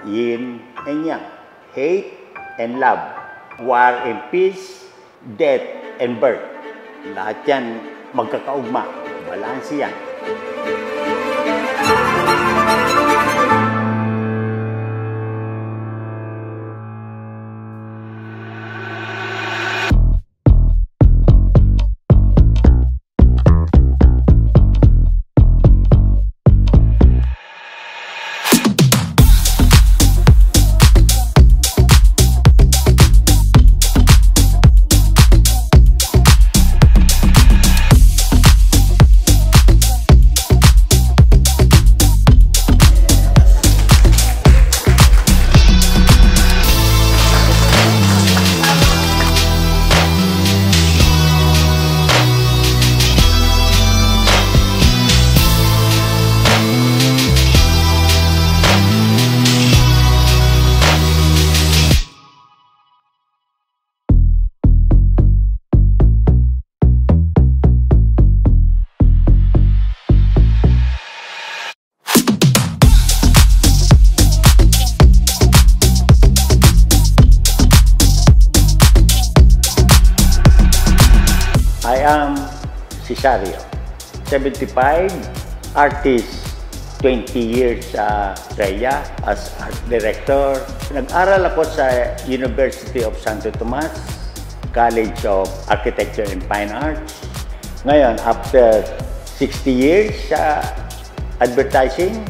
Yin and yang, hate and love, war and peace, death and birth. Lahat yan magkakaugma, balanse yan. I am Cesario, 75, artist, 20 years sa Australia as art director. Nag-aral ako sa University of Santo Tomas, College of Architecture and Fine Arts. Ngayon, after 60 years sa advertising,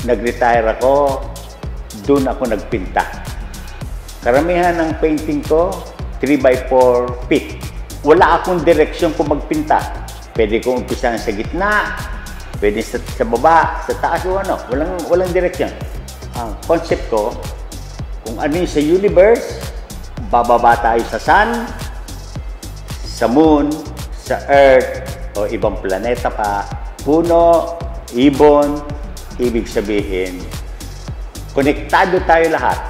nag-retire ako, doon ako nagpinta. Karamihan ng painting ko, 3x4 feet. Wala akong direksyon kung magpinta. Pwede kong umpisahan sa gitna, pwede sa baba, sa taas o ano. Walang direksyon. Ang concept ko, kung ano yung sa universe, bababa tayo sa sun, sa moon, sa earth, o ibang planeta pa, puno, ibon, ibig sabihin, konektado tayo lahat.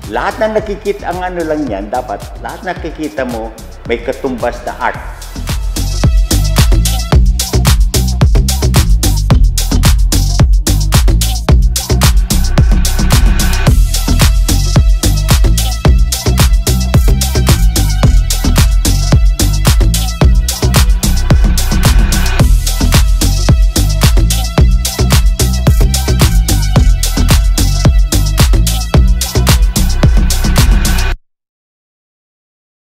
Lahat na nakikita, ang ano lang yan, dapat lahat nakikita mo, may katumbas na art.